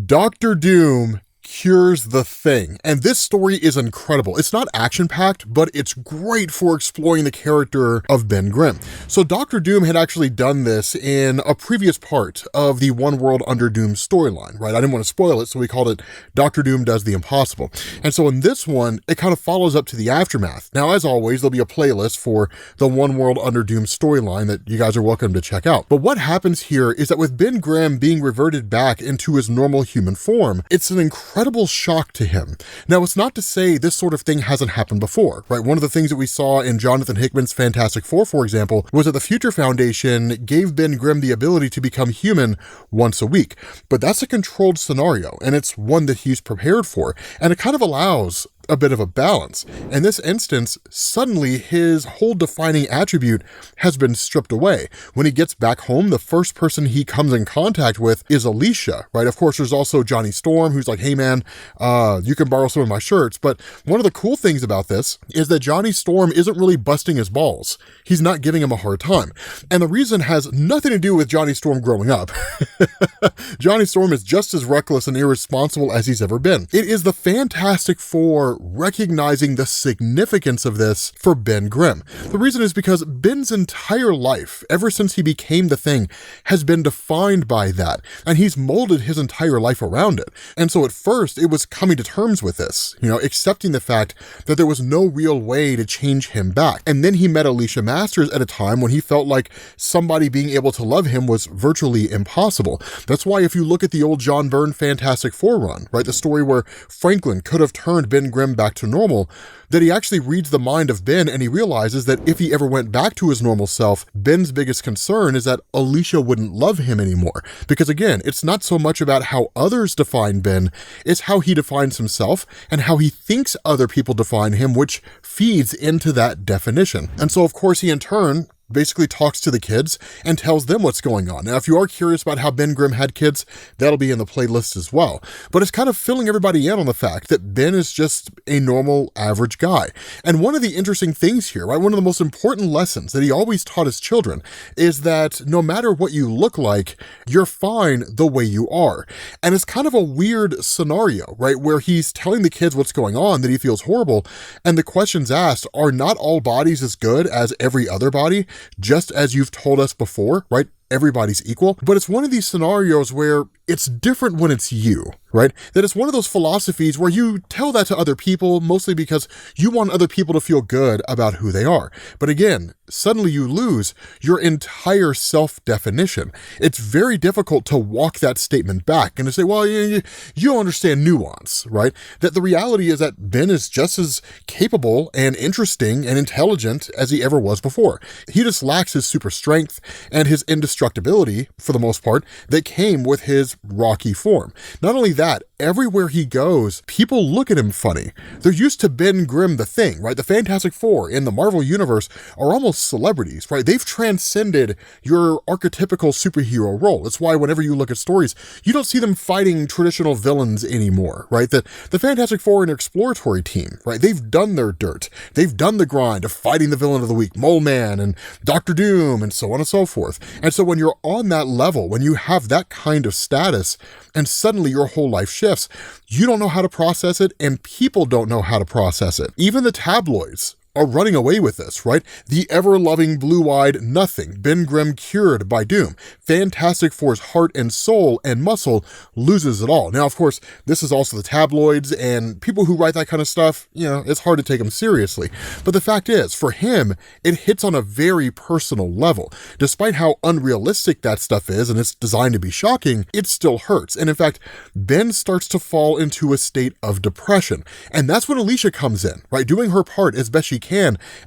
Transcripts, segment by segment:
Dr. Doom cures the Thing. And this story is incredible. It's not action-packed, but it's great for exploring the character of Ben Grimm. So Dr. Doom had actually done this in a previous part of the One World Under Doom storyline, right? I didn't want to spoil it, so we called it Dr. Doom Does the Impossible. And so in this one, it kind of follows up to the aftermath. Now, as always, there'll be a playlist for the One World Under Doom storyline that you guys are welcome to check out. But what happens here is that with Ben Grimm being reverted back into his normal human form, it's an incredible shock to him. Now, it's not to say this sort of thing hasn't happened before, right? One of the things that we saw in Jonathan Hickman's Fantastic Four, for example, was that the Future Foundation gave Ben Grimm the ability to become human once a week. But that's a controlled scenario, and it's one that he's prepared for, and it kind of allows a bit of a balance. In this instance, suddenly his whole defining attribute has been stripped away. When he gets back home, the first person he comes in contact with is Alicia, right? Of course, there's also Johnny Storm, who's like, hey man, you can borrow some of my shirts. But one of the cool things about this is that Johnny Storm isn't really busting his balls. He's not giving him a hard time. And the reason has nothing to do with Johnny Storm growing up. Johnny Storm is just as reckless and irresponsible as he's ever been. It is the Fantastic Four recognizing the significance of this for Ben Grimm. The reason is because Ben's entire life, ever since he became the Thing, has been defined by that, and he's molded his entire life around it. And so at first, it was coming to terms with this, accepting the fact that there was no real way to change him back. And then he met Alicia Masters at a time when he felt like somebody being able to love him was virtually impossible. That's why if you look at the old John Byrne Fantastic Four run, right, the story where Franklin could have turned Ben Grimm back to normal, that he actually reads the mind of Ben and he realizes that if he ever went back to his normal self, Ben's biggest concern is that Alicia wouldn't love him anymore. Because again, it's not so much about how others define Ben, it's how he defines himself and how he thinks other people define him, which feeds into that definition. And so of course he in turn basically talks to the kids and tells them what's going on. Now, if you are curious about how Ben Grimm had kids, that'll be in the playlist as well. But it's kind of filling everybody in on the fact that Ben is just a normal, average guy. And one of the interesting things here, right, one of the most important lessons that he always taught his children is that no matter what you look like, you're fine the way you are. And it's kind of a weird scenario, right, where he's telling the kids what's going on, that he feels horrible, and the questions asked are not all bodies as good as every other body, just as you've told us before, right? Everybody's equal. But it's one of these scenarios where it's different when it's you, right? That it's one of those philosophies where you tell that to other people, mostly because you want other people to feel good about who they are. But again, suddenly you lose your entire self-definition. It's very difficult to walk that statement back and to say, well, you don't understand nuance, right? That the reality is that Ben is just as capable and interesting and intelligent as he ever was before. He just lacks his super strength and his indestructibility, for the most part, that came with his rocky form. Not only that, everywhere he goes, people look at him funny. They're used to Ben Grimm, the Thing, right? The Fantastic Four in the Marvel Universe are almost celebrities, right? They've transcended your archetypical superhero role. That's why whenever you look at stories, you don't see them fighting traditional villains anymore, right? The Fantastic Four are an exploratory team, right? They've done their dirt. They've done the grind of fighting the villain of the week, Mole Man and Dr. Doom and so on and so forth. And so when you're on that level, when you have that kind of status, and suddenly your whole life shifts, you don't know how to process it, and people don't know how to process it. Even the tabloids are running away with this, right? The ever-loving blue-eyed nothing, Ben Grimm cured by Doom. Fantastic Four's heart and soul and muscle loses it all. Now, of course, this is also the tabloids, and people who write that kind of stuff, it's hard to take them seriously. But the fact is, for him, it hits on a very personal level. Despite how unrealistic that stuff is, and it's designed to be shocking, it still hurts. And in fact, Ben starts to fall into a state of depression. And that's when Alicia comes in, right? Doing her part as best she can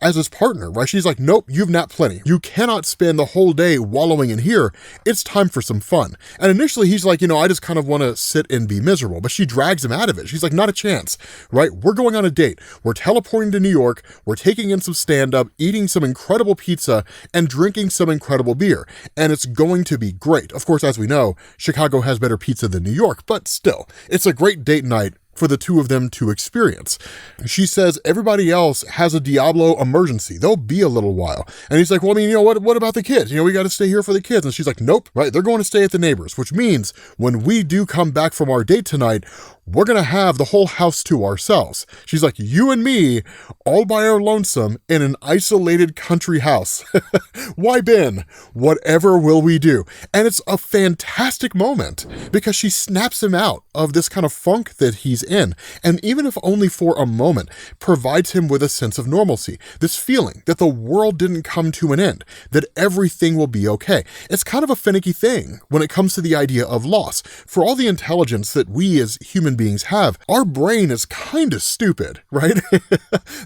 as his partner, right? She's like, nope, you've napped plenty. You cannot spend the whole day wallowing in here. It's time for some fun. And initially he's like, I just kind of want to sit and be miserable, but she drags him out of it. She's like, not a chance, right? We're going on a date. We're teleporting to New York. We're taking in some stand-up, eating some incredible pizza, and drinking some incredible beer. And it's going to be great. Of course, as we know, Chicago has better pizza than New York, but still, it's a great date night for the two of them to experience. She says everybody else has a Diablo emergency. They'll be a little while. And he's like, well, I mean, what about the kids? We got to stay here for the kids. And she's like, nope, right? They're going to stay at the neighbors, which means when we do come back from our date tonight, we're going to have the whole house to ourselves. She's like, you and me, all by our lonesome in an isolated country house. Why, Ben? Whatever will we do? And it's a fantastic moment because she snaps him out of this kind of funk that he's in. And even if only for a moment, provides him with a sense of normalcy, this feeling that the world didn't come to an end, that everything will be okay. It's kind of a finicky thing when it comes to the idea of loss. For all the intelligence that we as human beings have, our brain is kind of stupid, right?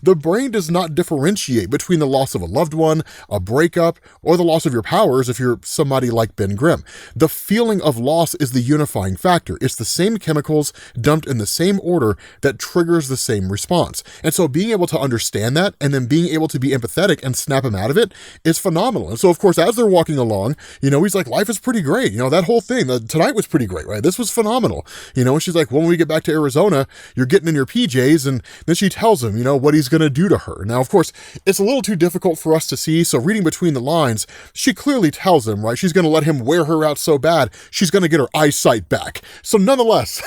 The brain does not differentiate between the loss of a loved one, a breakup, or the loss of your powers if you're somebody like Ben Grimm. The feeling of loss is the unifying factor. It's the same chemicals dumped in the same order that triggers the same response. And so being able to understand that and then being able to be empathetic and snap him out of it is phenomenal. And so of course, as they're walking along, he's like, life is pretty great. That whole thing, tonight was pretty great, right? This was phenomenal. And she's like, when we get back to Arizona, you're getting in your PJs. And then she tells him, what he's going to do to her. Now, of course, it's a little too difficult for us to see. So reading between the lines, she clearly tells him, right? She's going to let him wear her out so bad, she's going to get her eyesight back. So nonetheless,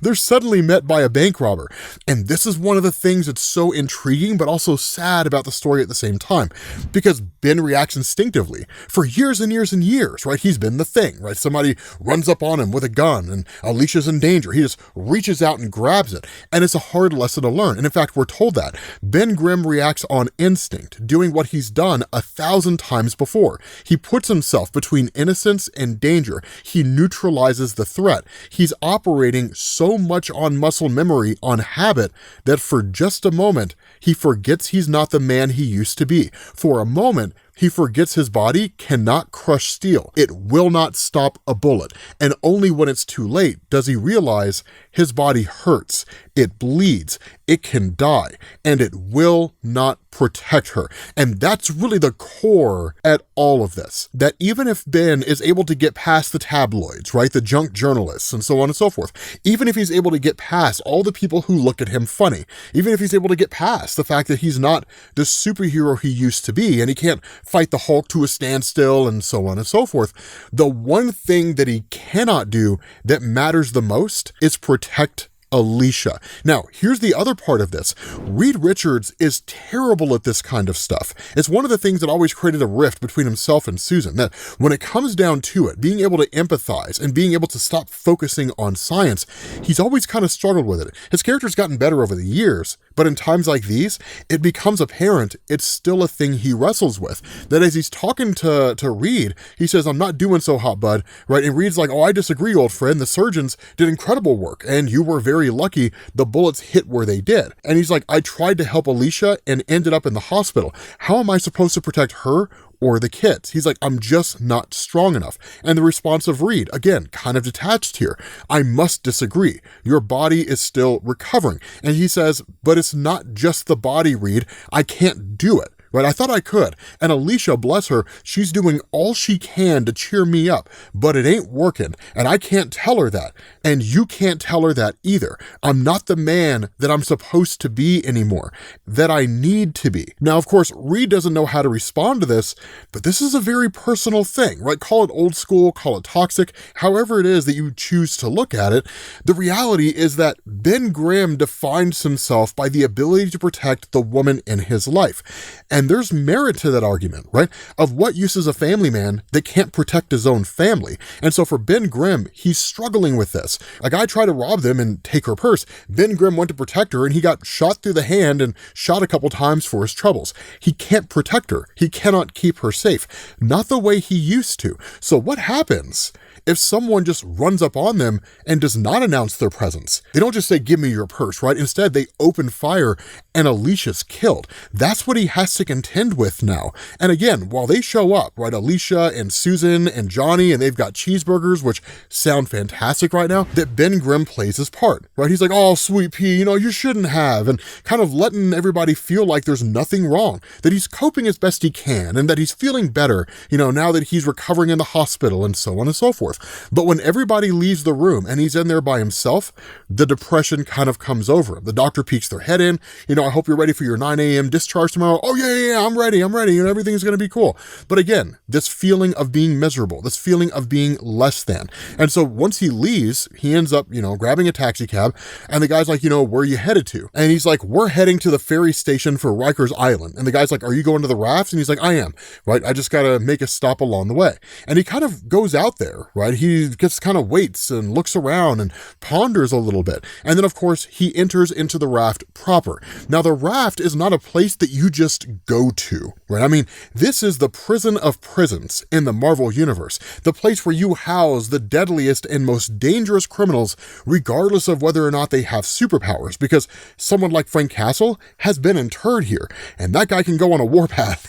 they're suddenly met by a bank robber. And this is one of the things that's so intriguing, but also sad about the story at the same time, because Ben reacts instinctively. For years and years and years, right? He's been the thing, right? Somebody runs up on him with a gun and Alicia's in danger. He just reaches out and grabs it. And it's a hard lesson to learn. And in fact, we're told that Ben Grimm reacts on instinct, doing what he's done 1,000 times before. He puts himself between innocence and danger. He neutralizes the threat. He's operating so much on muscle memory, on habit, that for just a moment, he forgets he's not the man he used to be. For a moment, he forgets his body cannot crush steel. It will not stop a bullet. And only when it's too late does he realize his body hurts, it bleeds, it can die, and it will not protect her. And that's really the core at all of this. That even if Ben is able to get past the tabloids, right, the junk journalists and so on and so forth, even if he's able to get past all the people who look at him funny, even if he's able to get past the fact that he's not the superhero he used to be, and he can't fight the Hulk to a standstill and so on and so forth, the one thing that he cannot do that matters the most is protect Alicia. Now, here's the other part of this. Reed Richards is terrible at this kind of stuff. It's one of the things that always created a rift between himself and Susan, that when it comes down to it, being able to empathize and being able to stop focusing on science, he's always kind of struggled with it. His character's gotten better over the years, but in times like these, it becomes apparent it's still a thing he wrestles with. That as he's talking to Reed, he says, I'm not doing so hot, bud, right? And Reed's like, oh, I disagree, old friend. The surgeons did incredible work, and you were very lucky the bullets hit where they did. And he's like, I tried to help Alicia and ended up in the hospital. How am I supposed to protect her or the kids? He's like, I'm just not strong enough. And the response of Reed, again, kind of detached here. I must disagree. Your body is still recovering. And he says, but it's not just the body, Reed. I can't do it. Right? I thought I could. And Alicia, bless her, she's doing all she can to cheer me up, but it ain't working. And I can't tell her that. And you can't tell her that either. I'm not the man that I'm supposed to be anymore, that I need to be. Now, of course, Reed doesn't know how to respond to this, but this is a very personal thing, right? Call it old school, call it toxic, however it is that you choose to look at it. The reality is that Ben Grimm defines himself by the ability to protect the woman in his life. And there's merit to that argument, right? Of what use is a family man that can't protect his own family? And so for Ben Grimm, he's struggling with this. A guy tried to rob them and take her purse. Ben Grimm went to protect her and he got shot through the hand and shot a couple times for his troubles. He can't protect her. He cannot keep her safe. Not the way he used to. So what happens if someone just runs up on them and does not announce their presence? They don't just say, give me your purse, right? Instead, they open fire and Alicia's killed. That's what he has to contend with now. And again, while they show up, right, Alicia and Susan and Johnny, and they've got cheeseburgers, which sound fantastic right now, that Ben Grimm plays his part, right? He's like, oh, sweet pea, you shouldn't have, and kind of letting everybody feel like there's nothing wrong, that he's coping as best he can, and that he's feeling better, now that he's recovering in the hospital and so on and so forth. stuff. But when everybody leaves the room and he's in there by himself, the depression kind of comes over him. The doctor peeks their head in, I hope you're ready for your 9 a.m. discharge tomorrow. Oh yeah, I'm ready, everything's gonna be cool. But again, this feeling of being miserable, this feeling of being less than. And so once he leaves, he ends up, grabbing a taxi cab, and the guy's like, where are you headed to? And he's like, we're heading to the ferry station for Rikers Island. And the guy's like, are you going to the raft? And he's like, I am, right? I just gotta make a stop along the way. And he kind of goes out there, right? He just kind of waits and looks around and ponders a little bit. And then of course he enters into the raft proper. Now the raft is not a place that you just go to, right? I mean, this is the prison of prisons in the Marvel Universe, the place where you house the deadliest and most dangerous criminals, regardless of whether or not they have superpowers, because someone like Frank Castle has been interred here, and that guy can go on a warpath,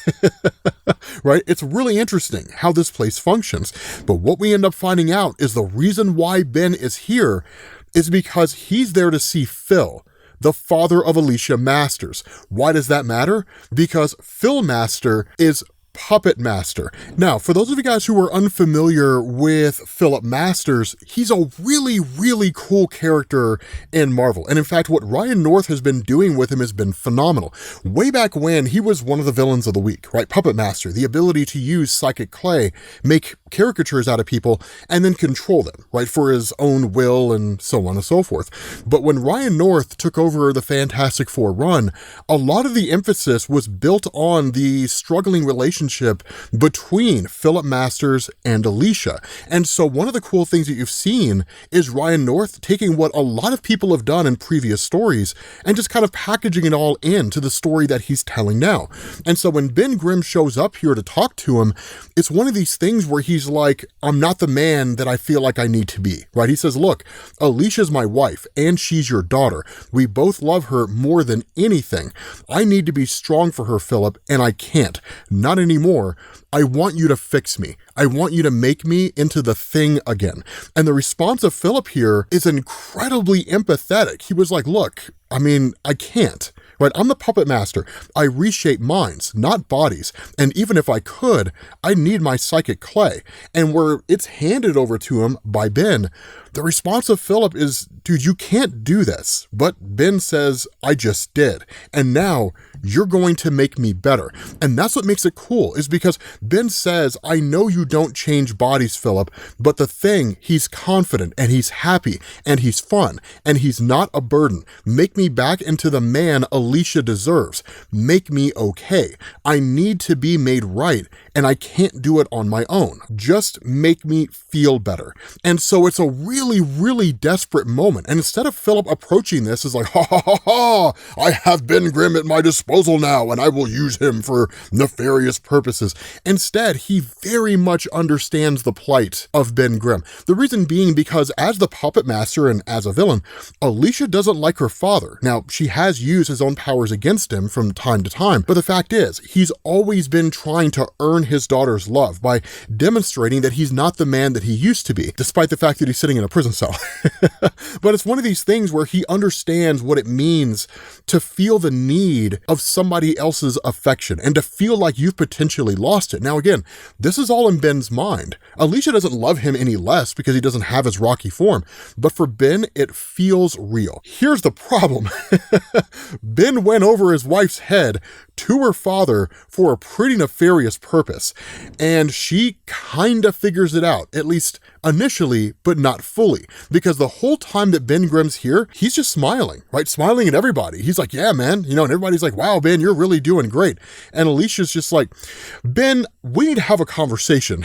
right? It's really interesting how this place functions. But what we end up finding out is the reason why Ben is here is because he's there to see Phil, the father of Alicia Masters. Why does that matter? Because Phil Master is Puppet Master. Now, for those of you guys who are unfamiliar with Philip Masters, he's a really, really cool character in Marvel. And in fact, what Ryan North has been doing with him has been phenomenal. Way back when, he was one of the villains of the week, right? Puppet Master, the ability to use psychic clay, make caricatures out of people, and then control them, right? For his own will and so on and so forth. But when Ryan North took over the Fantastic Four run, a lot of the emphasis was built on the struggling relationship between Philip Masters and Alicia. And so one of the cool things that you've seen is Ryan North taking what a lot of people have done in previous stories and just kind of packaging it all into the story that he's telling now. And so when Ben Grimm shows up here to talk to him, it's one of these things where he's like, I'm not the man that I feel like I need to be, right? He says, look, Alicia's my wife and she's your daughter. We both love her more than anything. I need to be strong for her, Philip, and I can't. Not anymore. I want you to fix me. I want you to make me into the Thing again. And the response of Philip here is incredibly empathetic. He was like, look, I can't. Right? I'm the puppet master. I reshape minds, not bodies. And even if I could, I need my psychic clay. And where it's handed over to him by Ben, the response of Philip is, dude, you can't do this. But Ben says, I just did. And now you're going to make me better. And that's what makes it cool, is because Ben says, I know you don't change bodies, Philip, but the Thing, he's confident and he's happy and he's fun and he's not a burden. Make me back into the man Alicia deserves. Make me okay. I need to be made right and I can't do it on my own. Just make me feel better. And so it's a really, really desperate moment. And instead of Philip approaching this as like, ha ha ha ha, I have Ben Grimm at my disposal now and I will use him for nefarious purposes. Instead, he very much understands the plight of Ben Grimm. The reason being because as the puppet master and as a villain, Alicia doesn't like her father. Now, she has used his own powers against him from time to time, but the fact is, he's always been trying to earn his daughter's love by demonstrating that he's not the man that he used to be, despite the fact that he's sitting in a prison cell. But it's one of these things where he understands what it means to feel the need of somebody else's affection and to feel like you've potentially lost it. Now, again, this is all in Ben's mind. Alicia doesn't love him any less because he doesn't have his rocky form, but for Ben, it feels real. Here's the problem. Ben went over his wife's head to her father for a pretty nefarious purpose, and she kind of figures it out, at least initially, but not fully, because the whole time that Ben Grimm's here, he's just smiling, right? Smiling at everybody. He's like, yeah, man, and everybody's like, wow, Ben, you're really doing great. And Alicia's just like, Ben, we need to have a conversation.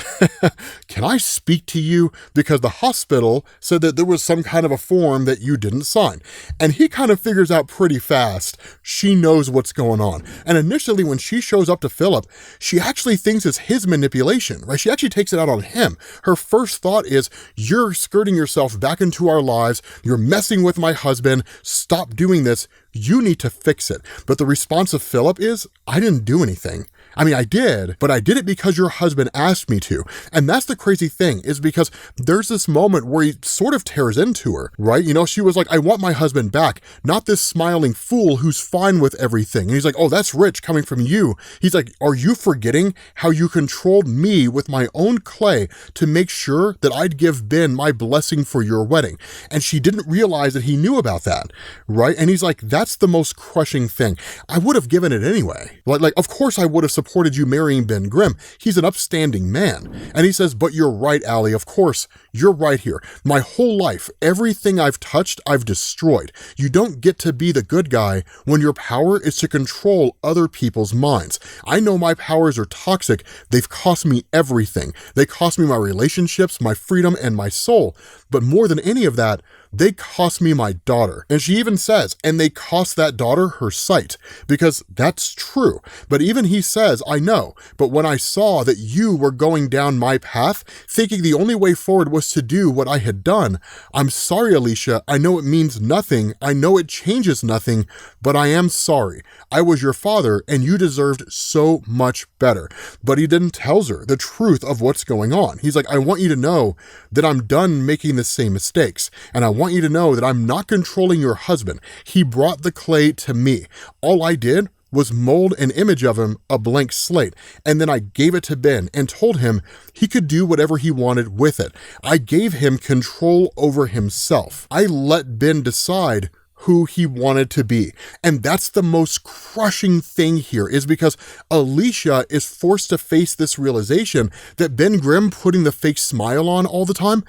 Can I speak to you? Because the hospital said that there was some kind of a form that you didn't sign. And he kind of figures out pretty fast, she knows what's going on. And initially when she shows up to Philip, she actually thinks it's his manipulation, right? She actually takes it out on him. Her first thought is, you're skirting yourself back into our lives. You're messing with my husband. Stop doing this. You need to fix it. But the response of Philip is, I didn't do anything. I mean, I did, but I did it because your husband asked me to. And that's the crazy thing, is because there's this moment where he sort of tears into her, right? You know, she was like, I want my husband back, not this smiling fool who's fine with everything. And he's like, oh, that's rich coming from you. He's like, are you forgetting how you controlled me with my own clay to make sure that I'd give Ben my blessing for your wedding? And she didn't realize that he knew about that, right? And he's like, that's the most crushing thing. I would have given it anyway. Like, of course I would have supported you marrying Ben Grimm. He's an upstanding man. And he says, but you're right, Allie. Of course, you're right here. My whole life, everything I've touched, I've destroyed. You don't get to be the good guy when your power is to control other people's minds. I know my powers are toxic. They've cost me everything. They cost me my relationships, my freedom, and my soul. But more than any of that, they cost me my daughter. And she even says, and they cost that daughter her sight, because that's true. But even he says, I know, but when I saw that you were going down my path, thinking the only way forward was to do what I had done, I'm sorry, Alicia. I know it means nothing. I know it changes nothing, but I am sorry. I was your father and you deserved so much better. But he then tells her the truth of what's going on. He's like, I want you to know that I'm done making the same mistakes. And I want you to know that I'm not controlling your husband. He brought the clay to me. All I did was mold an image of him, a blank slate, and then I gave it to Ben and told him he could do whatever he wanted with it. I gave him control over himself. I let Ben decide who he wanted to be. And that's the most crushing thing here, is because Alicia is forced to face this realization that Ben Grimm putting the fake smile on all the time,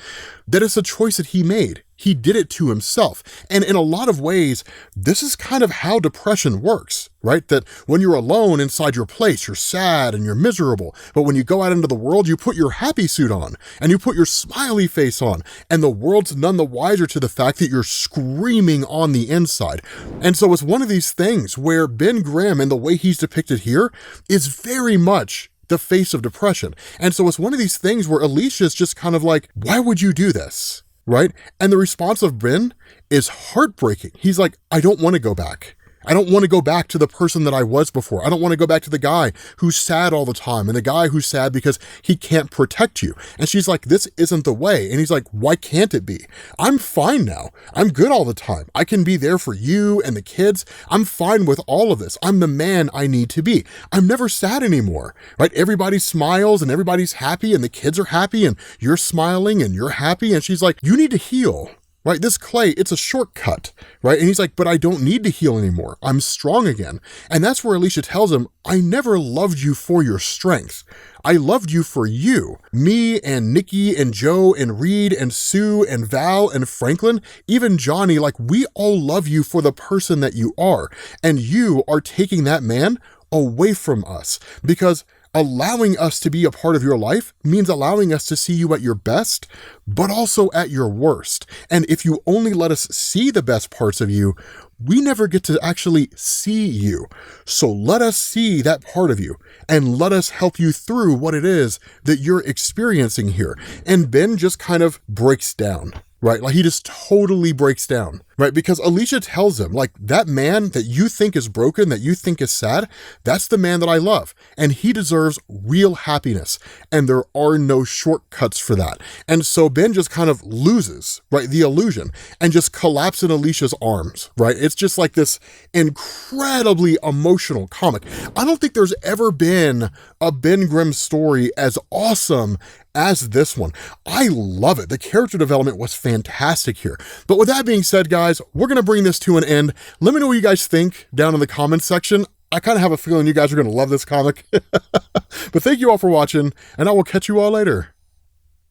that it's a choice that he made. He did it to himself. And in a lot of ways, this is kind of how depression works, right? That when you're alone inside your place, you're sad and you're miserable. But when you go out into the world, you put your happy suit on and you put your smiley face on, and the world's none the wiser to the fact that you're screaming on the inside. And so it's one of these things where Ben Grimm and the way he's depicted here is very much the face of depression. And so it's one of these things where Alicia's just kind of like, why would you do this? Right? And the response of Ben is heartbreaking. He's like, I don't want to go back. I don't want to go back to the person that I was before. I don't want to go back to the guy who's sad all the time and the guy who's sad because he can't protect you. And she's like, this isn't the way. And he's like, why can't it be? I'm fine now. I'm good all the time. I can be there for you and the kids. I'm fine with all of this. I'm the man I need to be. I'm never sad anymore, right? Everybody smiles and everybody's happy and the kids are happy and you're smiling and you're happy. And she's like, you need to heal. Right? This clay, it's a shortcut, right? And he's like, but I don't need to heal anymore. I'm strong again. And that's where Alicia tells him, I never loved you for your strength. I loved you for you. Me and Nikki and Joe and Reed and Sue and Val and Franklin, even Johnny, like we all love you for the person that you are. And you are taking that man away from us, because allowing us to be a part of your life means allowing us to see you at your best, but also at your worst. And if you only let us see the best parts of you, we never get to actually see you. So let us see that part of you and let us help you through what it is that you're experiencing here. And Ben just kind of breaks down. Right? Like he just totally breaks down, right? Because Alicia tells him, like, that man that you think is broken, that you think is sad, that's the man that I love. And he deserves real happiness. And there are no shortcuts for that. And so Ben just kind of loses, right, the illusion and just collapses in Alicia's arms, right? It's just like this incredibly emotional comic. I don't think there's ever been a Ben Grimm story as awesome as this one. I love it. The character development was fantastic here. But with that being said, guys, we're going to bring this to an end. Let me know what you guys think down in the comments section. I kind of have a feeling you guys are going to love this comic. But thank you all for watching, and I will catch you all later.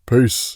Peace.